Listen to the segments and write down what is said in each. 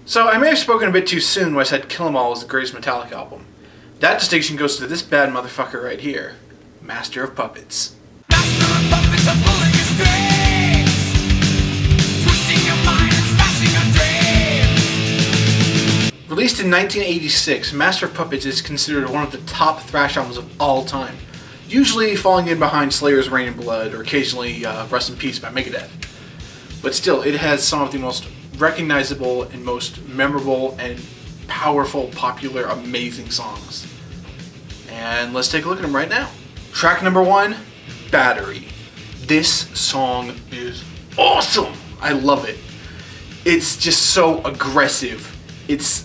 So I may have spoken a bit too soon when I said Kill 'Em All was the greatest Metallica album. That distinction goes to this bad motherfucker right here, Master of Puppets. Master of Puppets are pulling your strings, twisting your mind and smashing your dreams. Released in 1986, Master of Puppets is considered one of the top thrash albums of all time, usually falling in behind Slayer's Reign in Blood or occasionally Rest in Peace by Megadeth. But still, it has some of the most recognizable and most memorable and powerful, popular, amazing songs. And let's take a look at them right now. Track number 1, Battery. This song is awesome! I love it. It's just so aggressive. It's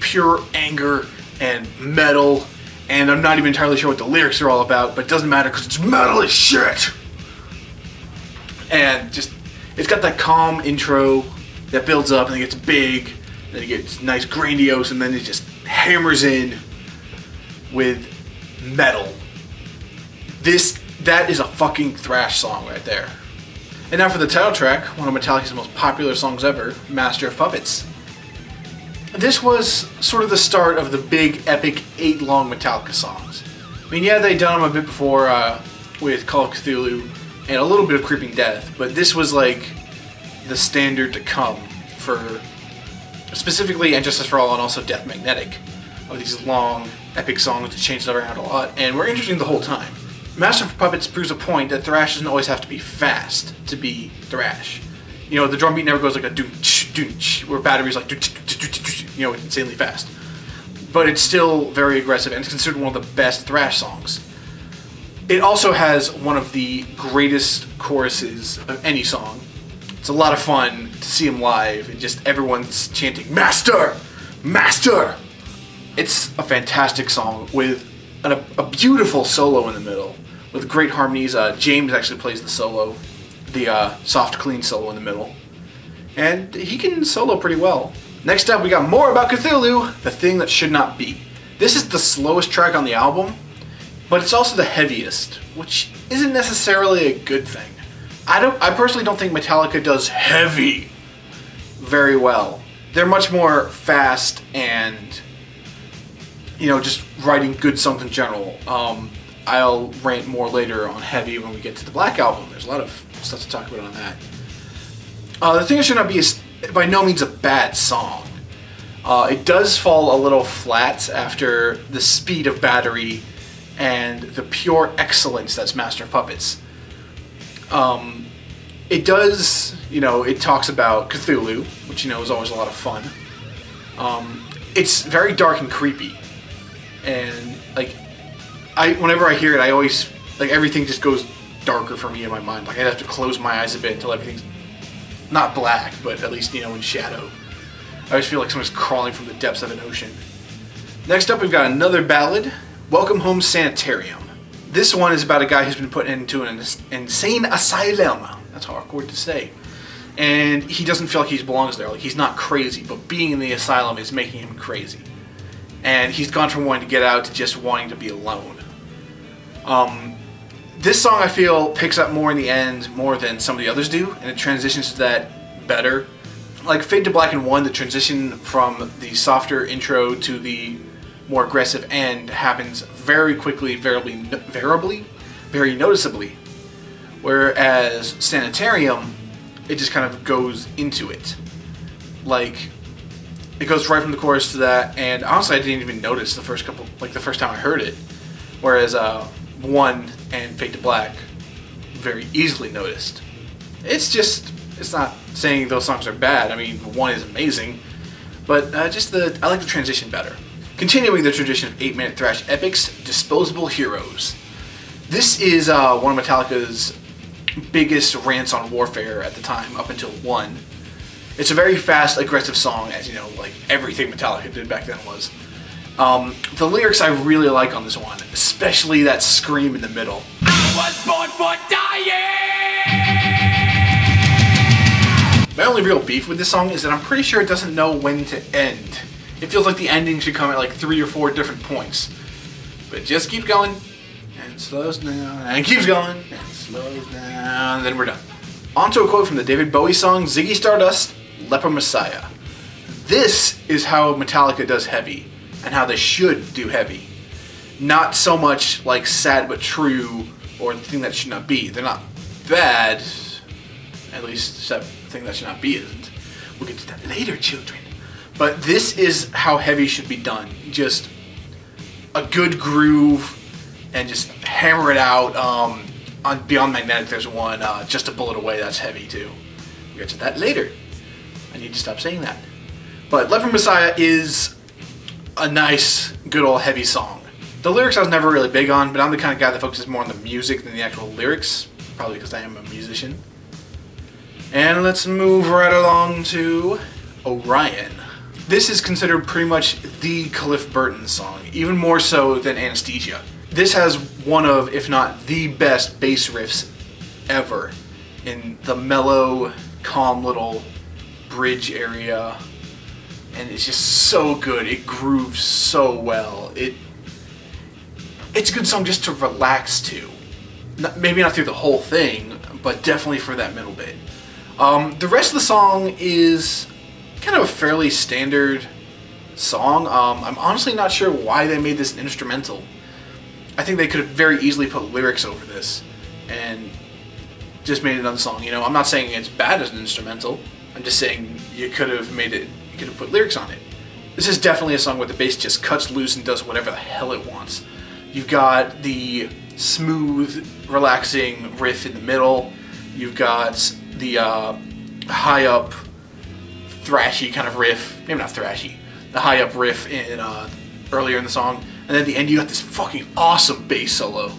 pure anger and metal, and I'm not even entirely sure what the lyrics are all about, but it doesn't matter because it's metal as shit! And just, it's got that calm intro that builds up and it gets big, then it gets nice grandiose, and then it just hammers in with metal. That is a fucking thrash song right there. And now for the title track, one of Metallica's most popular songs ever, Master of Puppets. This was sort of the start of the big, epic, 8-long Metallica songs. I mean, yeah, they'd done them a bit before with Call of Cthulhu and a little bit of Creeping Death, but this was like the standard to come for specifically And Justice for All and also Death Magnetic, of these long, epic songs that changed around a lot and were interesting the whole time. Master of Puppets proves a point that thrash doesn't always have to be fast to be thrash. You know, the drum beat never goes like a doonch, doonch, where Battery's like, you know, insanely fast. But it's still very aggressive and it's considered one of the best thrash songs. It also has one of the greatest choruses of any song. It's a lot of fun to see them live and just everyone's chanting, Master! Master! It's a fantastic song with a beautiful solo in the middle with great harmonies. James actually plays the solo, the soft, clean solo in the middle. And he can solo pretty well. Next up, we got More About Cthulhu, The Thing That Should Not Be. This is the slowest track on the album, but it's also the heaviest, which isn't necessarily a good thing. I personally don't think Metallica does heavy very well. They're much more fast and, you know, just writing good songs in general. I'll rant more later on heavy when we get to the Black Album. There's a lot of stuff to talk about on that. The Thing That Should Not Be is by no means a bad song. It does fall a little flat after the speed of Battery and the pure excellence that's Master of Puppets. It does, you know, it talks about Cthulhu, which, you know, is always a lot of fun. It's very dark and creepy. And, like, whenever I hear it, I always, like, everything just goes darker for me in my mind. Like, I have to close my eyes a bit until everything's not black, but at least, you know, in shadow. I always feel like someone's crawling from the depths of an ocean. Next up, we've got another ballad, Welcome Home Sanitarium. This one is about a guy who's been put into an insane asylum. That's awkward to say. And he doesn't feel like he belongs there. Like, he's not crazy, but being in the asylum is making him crazy. And he's gone from wanting to get out to just wanting to be alone. This song, I feel, picks up more in the end, more than some of the others do, and it transitions to that better. Like Fade to Black and 1, the transition from the softer intro to the more aggressive end happens very quickly, very noticeably. Whereas Sanitarium, it just kind of goes into it. Like, it goes right from the chorus to that, and honestly I didn't even notice the first time I heard it. Whereas 1 and Fade to Black very easily noticed. It's not saying those songs are bad. I mean, 1 is amazing, but I like the transition better. Continuing the tradition of 8-minute thrash epics, Disposable Heroes. This is one of Metallica's biggest rants on warfare at the time, up until 1. It's a very fast, aggressive song, as you know, like everything Metallica did back then was. The lyrics I really like on this one, especially that scream in the middle. I was born for dying! My only real beef with this song is that I'm pretty sure it doesn't know when to end. It feels like the ending should come at like 3 or 4 different points. But it just keeps going, and slows down, and keeps going, and slows down, and then we're done. On to a quote from the David Bowie song, Ziggy Stardust, Leper Messiah. This is how Metallica does heavy, and how they should do heavy. Not so much like Sad But True or The Thing That Should Not Be. They're not bad, at least The Thing That Should Not Be isn't. We'll get to that later, children. But this is how heavy should be done. Just a good groove, and just hammer it out. On Beyond Magnetic, there's one, Just a Bullet Away, that's heavy too. We'll get to that later. I need to stop saying that. But Love from Messiah is a nice, good old heavy song. The lyrics I was never really big on, but I'm the kind of guy that focuses more on the music than the actual lyrics, probably because I am a musician. And let's move right along to Orion. This is considered pretty much the Cliff Burton song, even more so than Anesthesia. This has one of, if not the best bass riffs ever in the mellow, calm little bridge area. And it's just so good. It grooves so well. It's a good song just to relax to. Maybe not through the whole thing, but definitely for that middle bit. The rest of the song is kind of a fairly standard song. I'm honestly not sure why they made this an instrumental. I think they could have very easily put lyrics over this and just made another song. You know, I'm not saying it's bad as an instrumental. I'm just saying you could have made it, you could have put lyrics on it. This is definitely a song where the bass just cuts loose and does whatever the hell it wants. You've got the smooth, relaxing riff in the middle. You've got the high up, thrashy kind of riff. Maybe not thrashy. The high up riff in earlier in the song. And then at the end you got this fucking awesome bass solo.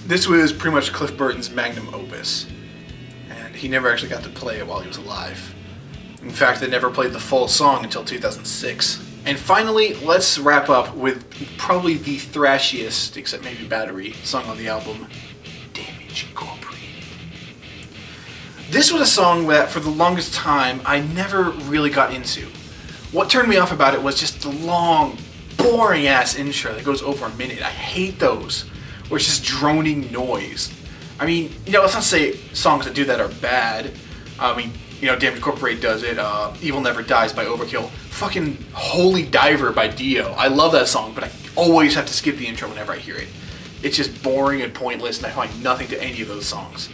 This was pretty much Cliff Burton's magnum opus. And he never actually got to play it while he was alive. In fact, they never played the full song until 2006. And finally, let's wrap up with probably the thrashiest, except maybe Battery, song on the album, Damage Incorporated. This was a song that, for the longest time, I never really got into. What turned me off about it was just the long, boring-ass intro that goes over a minute. I hate those, where it's just droning noise. I mean, you know, let's not say songs that do that are bad. I mean, you know, Damage Incorporated does it. Evil Never Dies by Overkill. Fucking Holy Diver by Dio. I love that song, but I always have to skip the intro whenever I hear it. It's just boring and pointless, and I find nothing to any of those songs.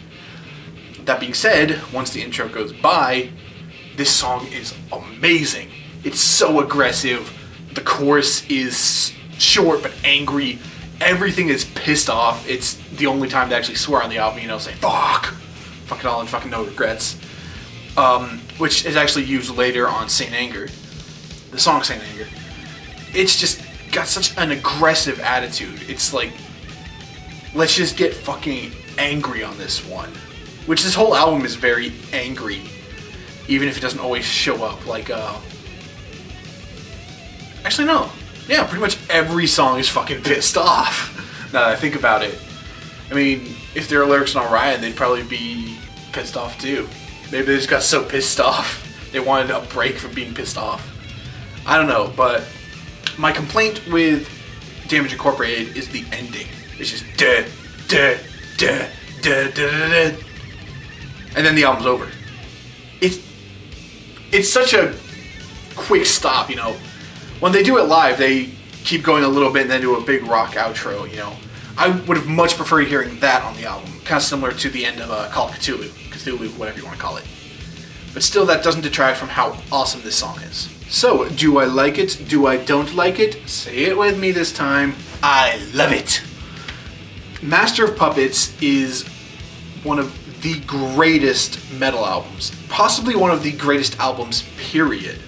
That being said, once the intro goes by, this song is amazing. It's so aggressive. The chorus is short but angry. Everything is pissed off. It's the only time to actually swear on the album, you know, say fuck. Fuck it all and fucking no regrets. Which is actually used later on Saint Anger. The song Saint Anger. It's just got such an aggressive attitude. It's like, let's just get fucking angry on this one. Which this whole album is very angry. Even if it doesn't always show up. Like, actually no. Yeah, pretty much every song is fucking pissed off. Now that I think about it. I mean, if there were lyrics on Orion, they'd probably be pissed off too. Maybe they just got so pissed off, they wanted a break from being pissed off. I don't know, but my complaint with Damage Incorporated is the ending. It's just da da da da da da, and then the album's over. It's such a quick stop, you know. When they do it live, they keep going a little bit and then do a big rock outro, you know. I would have much preferred hearing that on the album, kind of similar to the end of Call of Cthulhu, whatever you want to call it. But still, that doesn't detract from how awesome this song is. So, do I like it? Do I don't like it? Say it with me this time. I love it! Master of Puppets is one of the greatest metal albums. Possibly one of the greatest albums, period.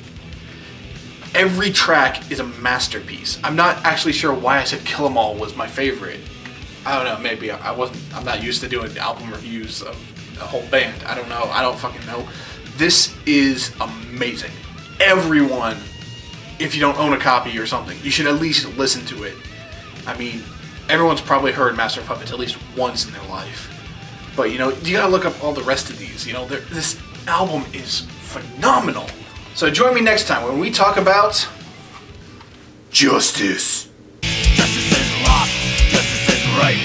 Every track is a masterpiece. I'm not actually sure why I said Kill 'Em All was my favorite. I don't know, maybe I'm not used to doing album reviews of a whole band. I don't know, I don't fucking know. This is amazing. Everyone, if you don't own a copy or something, you should at least listen to it. I mean, everyone's probably heard Master of Puppets at least once in their life. But, you know, you gotta look up all the rest of these. You know, this album is phenomenal. So join me next time when we talk about justice. Justice is lost, justice is right.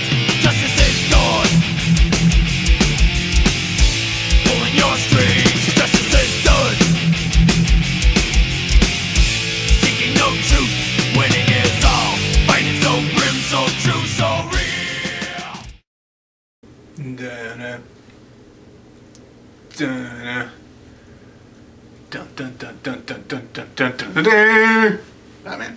Pulling your strings, justice is done. Dun, dun, dun, dun, dun, dun, dun, dun, dun, dun, dun, dun. Batman.